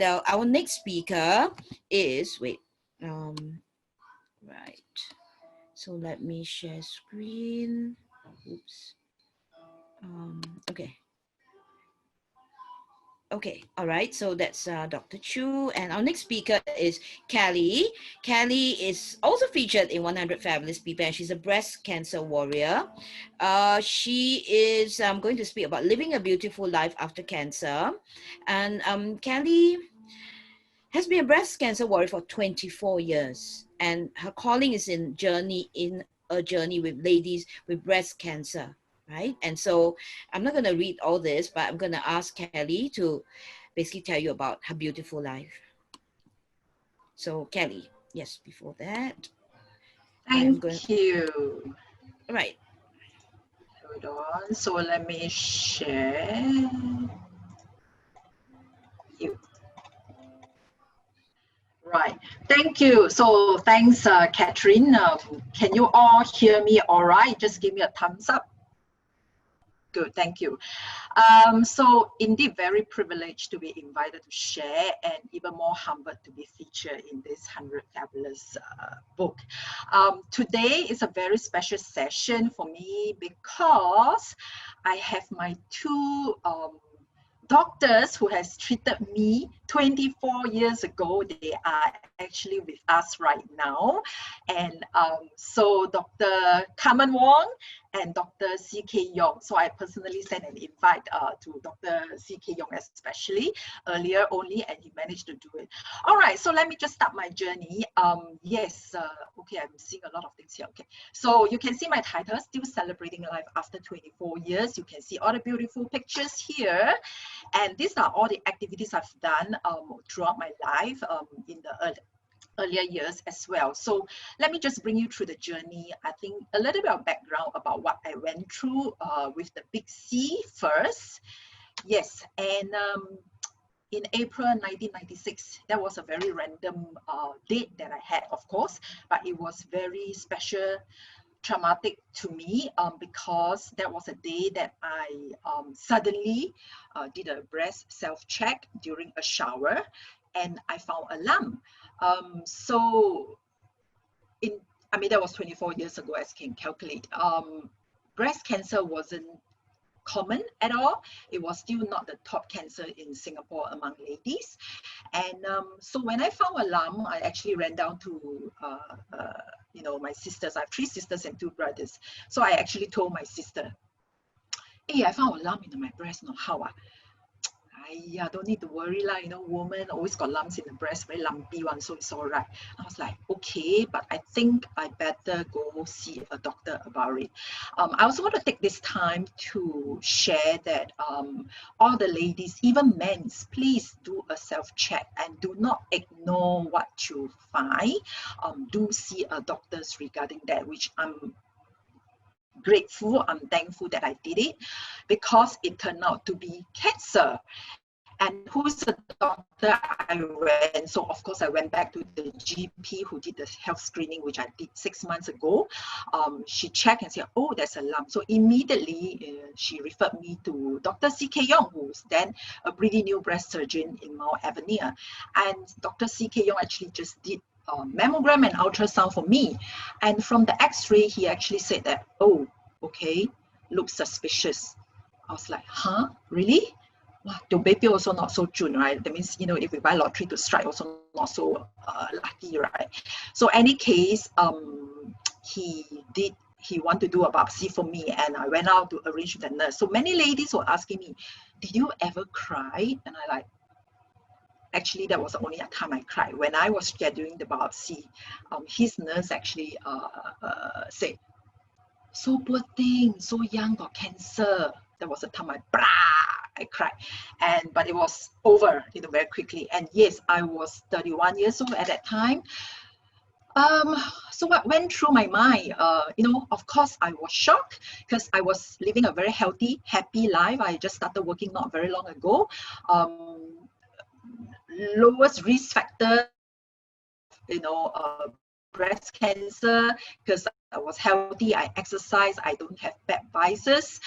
our next speaker is, right. So let me share screen. Oops. Okay. Okay, all right. So that's Dr. Chu, and our next speaker is Cally. Cally is also featured in 100 Fabulous People, and she's a breast cancer warrior. She is going to speak about living a beautiful life after cancer, and Cally has been a breast cancer warrior for 24 years, and her calling is in a journey with ladies with breast cancer, right? And so I'm not going to read all this, but I'm going to ask Cally to basically tell you about her beautiful life. So Cally, yes, before that, Thank you. All right. Hold on. So let me share you. Right. Thank you. So thanks, Catherine. Can you all hear me all right? Just give me a thumbs up. Good, thank you. So indeed, very privileged to be invited to share, and even more humbled to be featured in this 100 Fabulous book. Today is a very special session for me because I have my two doctors who has treated me 24 years ago. They are actually with us right now. And so Dr. Carmen Wong and Dr. C.K. Yong. So I personally sent an invite to Dr. C.K. Yong especially earlier only, and he managed to do it. All right, so let me just start my journey. Okay, I'm seeing a lot of things here. Okay, so you can see my title, Still Celebrating Life After 24 Years. You can see all the beautiful pictures here. And these are all the activities I've done throughout my life in the earlier years as well. So let me just bring you through the journey. I think a little bit of background about what I went through with the big C first. Yes, and in April 1996, that was a very random date that I had, of course, but it was very special, traumatic to me because that was a day that I suddenly did a breast self-check during a shower, and I found a lump. So that was 24 years ago, as you can calculate. Breast cancer wasn't common at all. It was still not the top cancer in Singapore among ladies. And so when I found a lump, I actually ran down to my sisters. I have 3 sisters and 2 brothers. So I actually told my sister, hey, I found a lump in my breast. No, how? Don't need to worry lah. Women always got lumps in the breast, very lumpy one, so it's all right. I was like, okay, but I think I better go see a doctor about it. I also want to take this time to share that all the ladies, even men, please do a self-check and do not ignore what you find. Do see a doctor regarding that, which I'm grateful, I'm thankful that I did it, because it turned out to be cancer. And who's the doctor I went? So of course I went back to the GP who did the health screening, which I did 6 months ago. She checked and said, oh, there's a lump. So immediately she referred me to Dr. C.K. Yong, who's then a pretty new breast surgeon in Mount Avenir. And Dr. C.K. Yong actually just did mammogram and ultrasound for me. And from the x-ray, he actually said that, oh, okay, looks suspicious. I was like, huh, really? Wow, the baby also not so June, right? That means, if we buy lottery to strike, also not so lucky, right? So any case, he wanted to do a biopsy for me, and I went out to arrange with the nurse. So many ladies were asking me, did you ever cry? And I like, actually, that was the only time I cried. When I was scheduling the biopsy, his nurse actually said, so poor thing, so young, got cancer. That was the time I cried. But it was over, very quickly. And yes, I was 31 years old at that time. So what went through my mind? Of course, I was shocked because I was living a very healthy, happy life. I just started working not very long ago. Lowest risk factor, breast cancer, because I was healthy, I exercise, I don't have bad vices.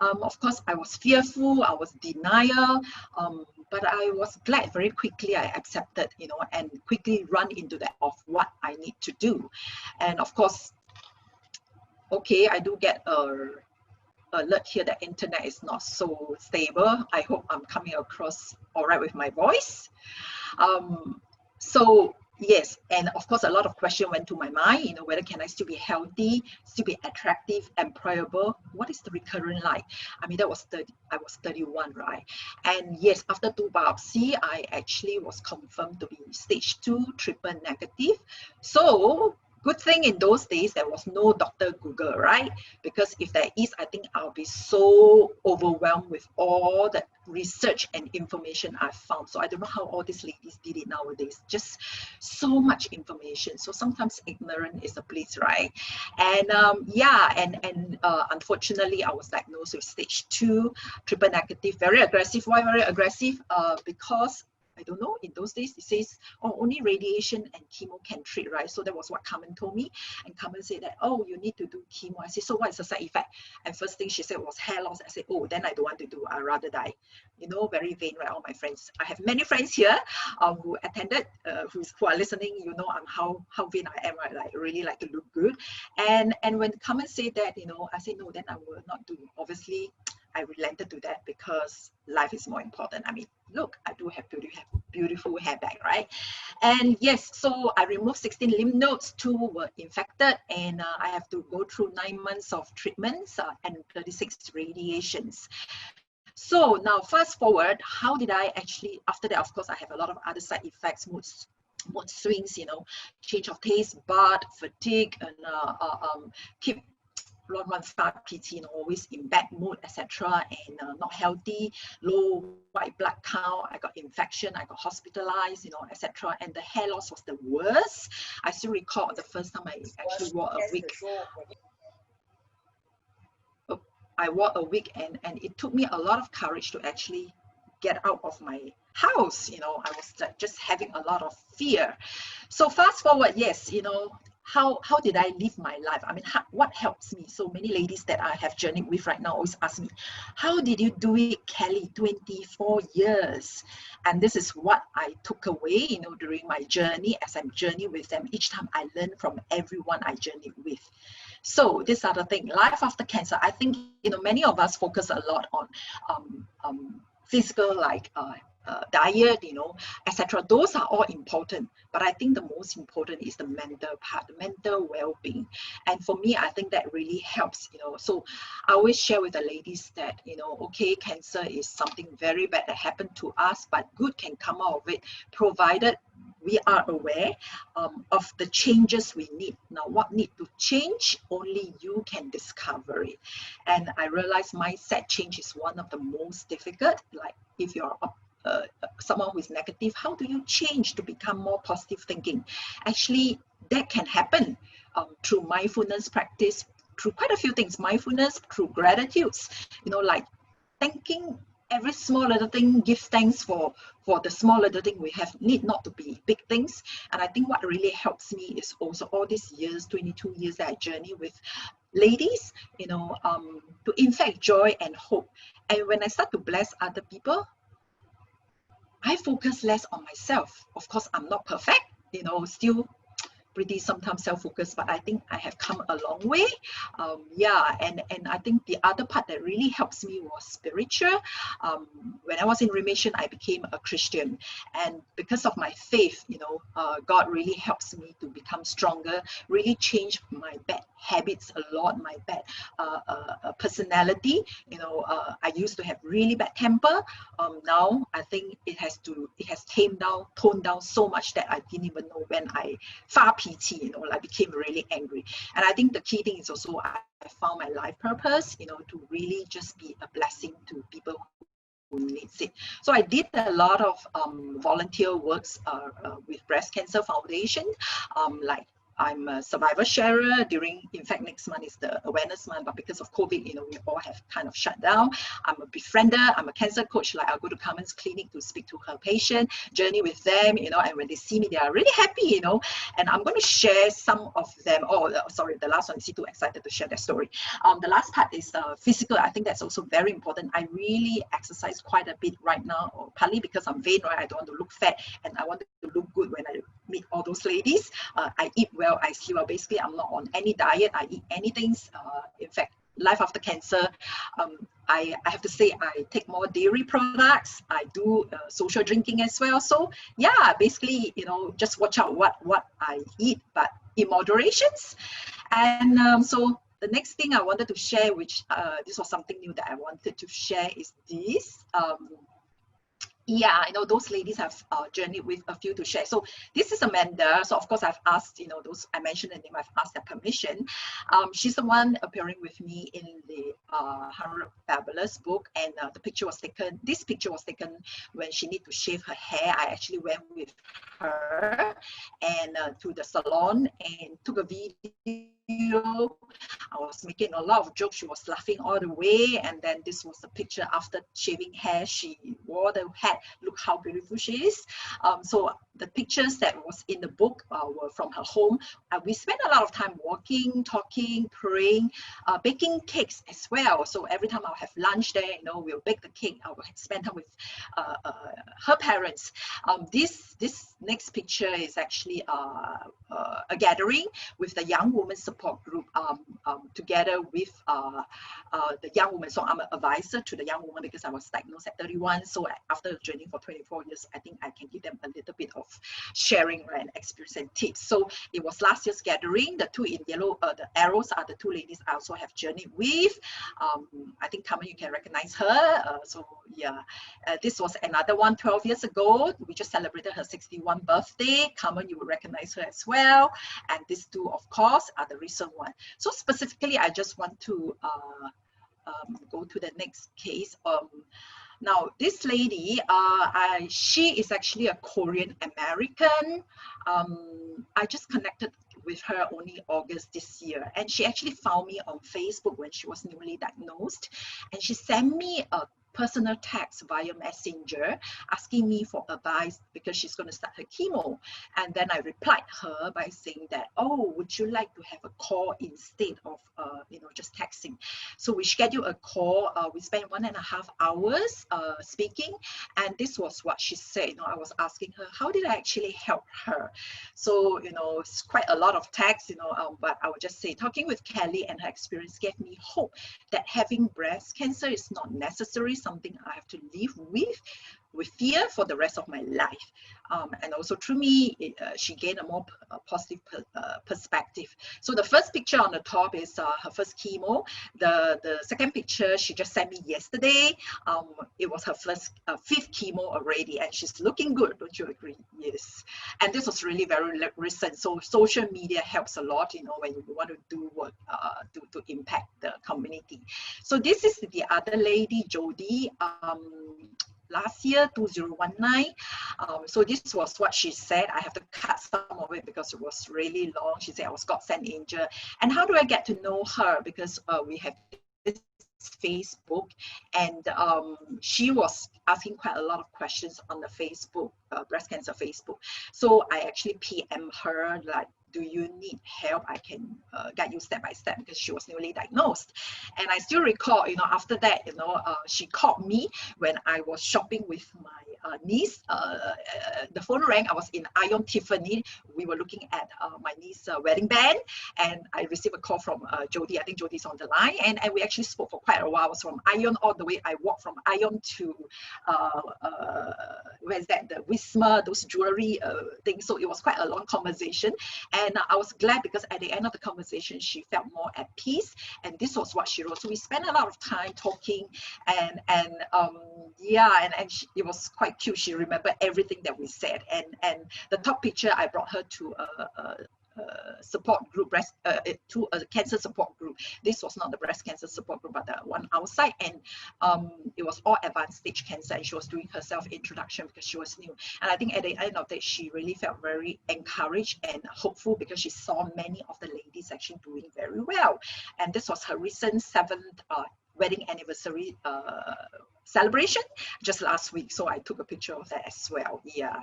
Of course, I was fearful, I was denial, but I was glad very quickly I accepted, and quickly run into that of what I need to do. And of course, okay, I do get a alert here that internet is not so stable. I hope I'm coming across all right with my voice. So yes, and of course, a lot of questions went to my mind. Whether can I still be healthy, still be attractive, employable? What is the recurrent like? I mean, I was 31, right? And yes, after 2 biopsy, I actually was confirmed to be stage 2 triple negative. So good thing in those days there was no Dr. Google, right? Because if there is, I think I'll be so overwhelmed with all the research and information I've found. So I don't know how all these ladies did it nowadays. Just so much information. So sometimes ignorant is a bliss, right? And unfortunately, I was diagnosed with stage 2 triple negative, very aggressive. Why very aggressive? Because I don't know, in those days it says, oh, only radiation and chemo can treat, right? So that was what Carmen told me. And Carmen said that, oh, you need to do chemo. I said, so what is the side effect? And first thing she said was hair loss. I said, oh, then I don't want to do, I'd rather die. Very vain, right? All my friends. I have many friends here who attended, who are listening, how vain I am, right? Like really like to look good. And when Carmen said that, I said, no, then I will not do. Obviously, I relented to that because life is more important. I mean, look, I do have beautiful hair back, right? And yes, so I removed 16 lymph nodes, 2 were infected, and I have to go through 9 months of treatments and 36 radiations. So now fast forward, how did I actually, after that, of course, I have a lot of other side effects, mood swings, change of taste, bud, fatigue, and keep run fast PT, always in bad mood, etc., and not healthy, low white blood count. I got infection, I got hospitalized, etc. And the hair loss was the worst. I still recall the first time I actually wore a wig. I wore a wig, and it took me a lot of courage to actually get out of my house. I was just having a lot of fear. So fast forward, yes, how did I live my life? I mean, what helps me? So many ladies that I have journeyed with right now always ask me, how did you do it, Cally? 24 years. And this is what I took away, during my journey. As I'm journeying with them, each time I learn from everyone I journey with. So these are the things. Life after cancer, I think, many of us focus a lot on physical, like diet, etc. Those are all important, but I think the most important is the mental part, the mental well-being. And for me, I think that really helps. So I always share with the ladies that, okay, cancer is something very bad that happened to us, but good can come out of it, provided we are aware of the changes we need. Now, what need to change, only you can discover it. And I realize mindset change is one of the most difficult. Like if you're someone who is negative, how do you change to become more positive thinking? Actually, that can happen through mindfulness practice, through quite a few things. Mindfulness, through gratitudes, like thanking every small little thing, give thanks for the small little thing we have, need not to be big things. And I think what really helps me is also all these years, 22 years that I journey with ladies, to infect joy and hope. And when I start to bless other people, I focus less on myself. Of course, I'm not perfect, still pretty sometimes self-focused, but I think I have come a long way. And I think the other part that really helps me was spiritual. When I was in remission, I became a Christian, and because of my faith, God really helps me to become stronger, really change my bad habits a lot, my bad personality. I used to have really bad temper. Now I think it has toned down so much that I didn't even know when I PT, like became really angry. And I think the key thing is also I found my life purpose, to really just be a blessing to people who needs it. So I did a lot of volunteer works with Breast Cancer Foundation, like I'm a survivor sharer during, in fact, next month is the awareness month, but because of COVID, you know, we all have kind of shut down. I'm a befriender, I'm a cancer coach, like I'll go to Carmen's clinic to speak to her patient, journey with them, you know, and when they see me, they are really happy, you know, and I'm going to share some of them. Oh, sorry, the last one, is too excited to share their story. The last part is physical. I think that's also very important. I really exercise quite a bit right now, partly because I'm vain, right? I don't want to look fat, and I want to look good when I meet all those ladies. I eat well, I sleep well. Basically, I'm not on any diet. I eat anything. In fact, life after cancer, I have to say I take more dairy products. I do social drinking as well. So yeah, basically, you know, just watch out what I eat, but in moderations. And so the next thing I wanted to share, which this was something new that I wanted to share, is this. Yeah, I know those ladies have journeyed with a few to share. So this is Amanda. So of course I've asked, you know, those I mentioned the name, I've asked their permission. She's the one appearing with me in the 100 Fabulous book, and the picture was taken. This picture was taken when she needed to shave her hair. I actually went with her and to the salon and took a video. I was making a lot of jokes. She was laughing all the way. And then this was the picture after shaving hair. She wore the hat. Look how beautiful she is. So the pictures that was in the book were from her home. We spent a lot of time walking, talking, praying, baking cakes as well. So every time I'll have lunch there, you know, we'll bake the cake. I will spend time with her parents. This next picture is actually a gathering with the Young Women Support Group, together with the young women. So I'm an advisor to the young woman because I was diagnosed at 31. So after journeying for 24 years, I think I can give them a little bit of sharing, right, and experience and tips. So it was last year's gathering. The two in yellow, the arrows are the two ladies I also have journeyed with. I think Carmen, you can recognize her. So yeah, this was another one 12 years ago. We just celebrated her 61st birthday. Carmen, you will recognize her as well. And these two, of course, are the recent one. So specifically, I just want to go to the next case. Now, this lady, she is actually a Korean American. I just connected with her only August this year, and she actually found me on Facebook when she was newly diagnosed, and she sent me a personal text via messenger asking me for advice because she's going to start her chemo. And then I replied her by saying that, oh, would you like to have a call instead of you know, just texting? So we scheduled a call. We spent 1.5 hours speaking, and this was what she said. You know, I was asking her, how did I actually help her? So, you know, it's quite a lot of text, you know, but I would just say talking with Cally and her experience gave me hope that having breast cancer is not necessarily something I have to live with fear for the rest of my life. And also through me, she gained a more positive perspective. So the first picture on the top is her first chemo. The second picture she just sent me yesterday. It was her first 5th chemo already, and she's looking good. Don't you agree? Yes. And this was really very recent. So social media helps a lot, you know, when you want to do work to impact the community. So this is the other lady, Jody. Last year, 2019. So this was what she said. I have to cut some of it because it was really long. She said I was God sent angel. And how do I get to know her? Because we have this Facebook, and she was asking quite a lot of questions on the Facebook, breast cancer Facebook. So I actually PM her like, do you need help? I can guide you step by step, because she was newly diagnosed. And I still recall, you know, after that, you know, she called me when I was shopping with my niece. The phone rang. I was in Ion Tiffany. We were looking at my niece's wedding band, and I received a call from Jody. I think Jody's on the line, and we actually spoke for quite a while. I was from Ion all the way. I walked from Ion to where's that? The Wisma, those jewelry things. So it was quite a long conversation. And I was glad because at the end of the conversation, she felt more at peace. And this was what she wrote. So we spent a lot of time talking, and yeah, and it was quite cute. She remembered everything that we said. And the top picture, I brought her to support group, to a cancer support group. This was not the breast cancer support group, but the one outside, and it was all advanced stage cancer, and she was doing her self-introduction because she was new. And I think at the end of that, she really felt very encouraged and hopeful because she saw many of the ladies actually doing very well. And this was her recent 7th wedding anniversary celebration just last week. So I took a picture of that as well. Yeah.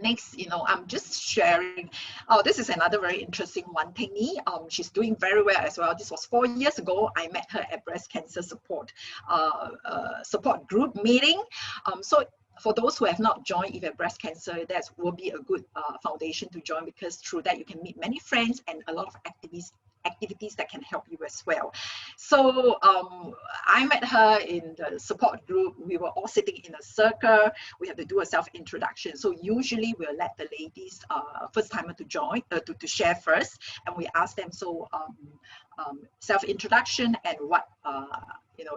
Next, I'm just sharing. Oh, this is another very interesting one. Thingy, she's doing very well as well. This was 4 years ago. I met her at breast cancer support group meeting. So for those who have not joined, if you have breast cancer, that will be a good foundation to join, because through that you can meet many friends and a lot of activities that can help you as well. So I met her in the support group. We were all sitting in a circle. We had to do a self-introduction. So usually we'll let the ladies, first timer, to join, to share first, and we ask them, so self-introduction and what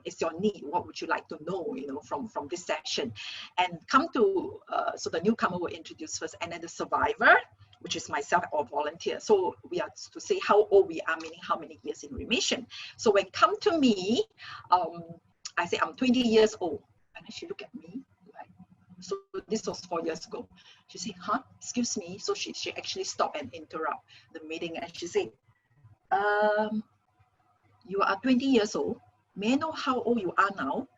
is your need, what would you like to know, from this session, and come to so the newcomer will introduce first, and then the survivor, which is myself, or volunteer. So we are to say how old we are, meaning how many years in remission. So when come to me, I say I'm 20 years old, and then she look at me like, so this was 4 years ago. She said, huh, excuse me. So she actually stopped and interrupt the meeting, and she said, you are 20 years old. May I know how old you are now?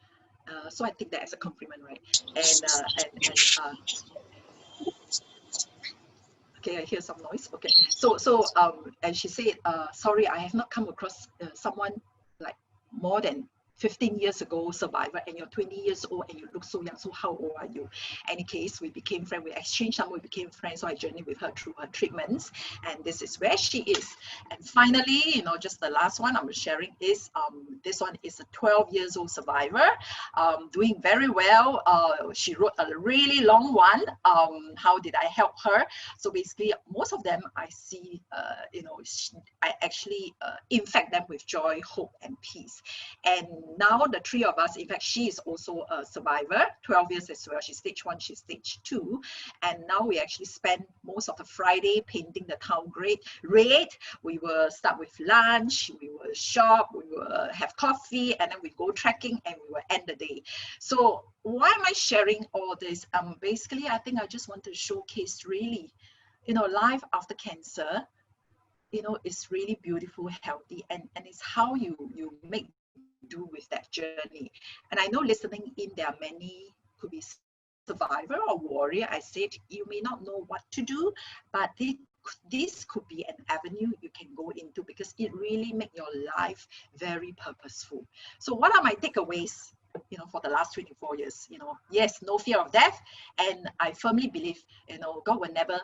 So I take that as a compliment, right? Okay, I hear some noise. Okay, so and she said, sorry, I have not come across someone like more than 15 years ago survivor, and you're 20 years old and you look so young. So how old are you? Any case, we became friends. We exchanged some. We became friends. So I journeyed with her through her treatments, and this is where she is. And finally, just the last one I'm sharing is this one is a 12 years old survivor, doing very well. She wrote a really long one. How did I help her? So basically, most of them I see, I actually infect them with joy, hope, and peace. And now the three of us, in fact, she is also a survivor, 12 years as well. She's stage 1, she's stage 2. And now we actually spend most of the Friday painting the town red. We will start with lunch, we will shop, we will have coffee, and then we go trekking, and we will end the day. So why am I sharing all this? Basically, I think I just want to showcase really, life after cancer, is really beautiful, healthy, and it's how you make do with that journey. And I know listening in, there are many, could be survivor or warrior. I said you may not know what to do, but this could be an avenue you can go into, because it really makes your life very purposeful. So what are my takeaways, for the last 24 years? Yes, no fear of death, and I firmly believe, God will never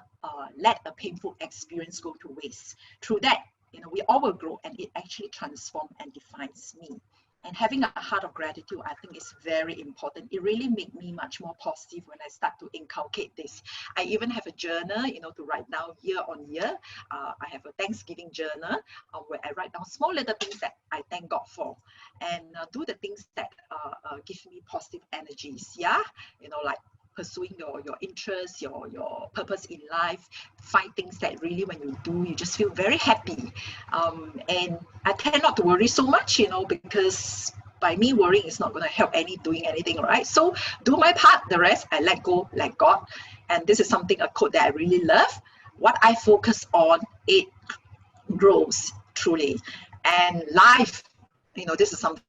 let a painful experience go to waste. Through that, we all will grow, and it actually transforms and defines me. And having a heart of gratitude, I think, is very important. It really made me much more positive when I start to inculcate this. I even have a journal, to write down year on year. I have a Thanksgiving journal where I write down small little things that I thank God for, and do the things that give me positive energies. Yeah, like pursuing your interests, your purpose in life. Find things that really, when you do, you just feel very happy. And I tend not to worry so much, because by me worrying is not going to help doing anything, right? So do my part, the rest I let go, let God. And this is a quote that I really love. What I focus on, it grows, truly. And life, this is something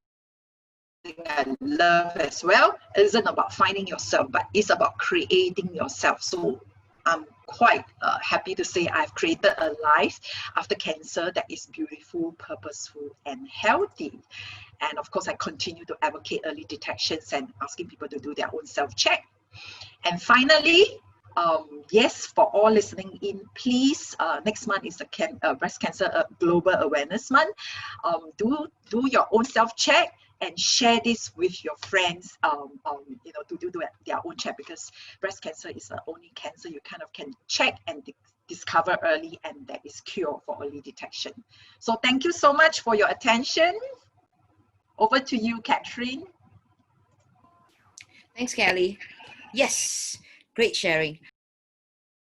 I love as well. It isn't about finding yourself, but it's about creating yourself. So I'm quite happy to say I've created a life after cancer that is beautiful, purposeful, and healthy. And of course, I continue to advocate early detections and asking people to do their own self-check. And finally, yes, for all listening in, please, next month is the breast cancer global awareness month. Do your own self-check and share this with your friends, to do their own check, because breast cancer is the only cancer you kind of can check and discover early, and that is cure for early detection. So thank you so much for your attention. Over to you, Catherine. Thanks, Cally. Yes, great sharing.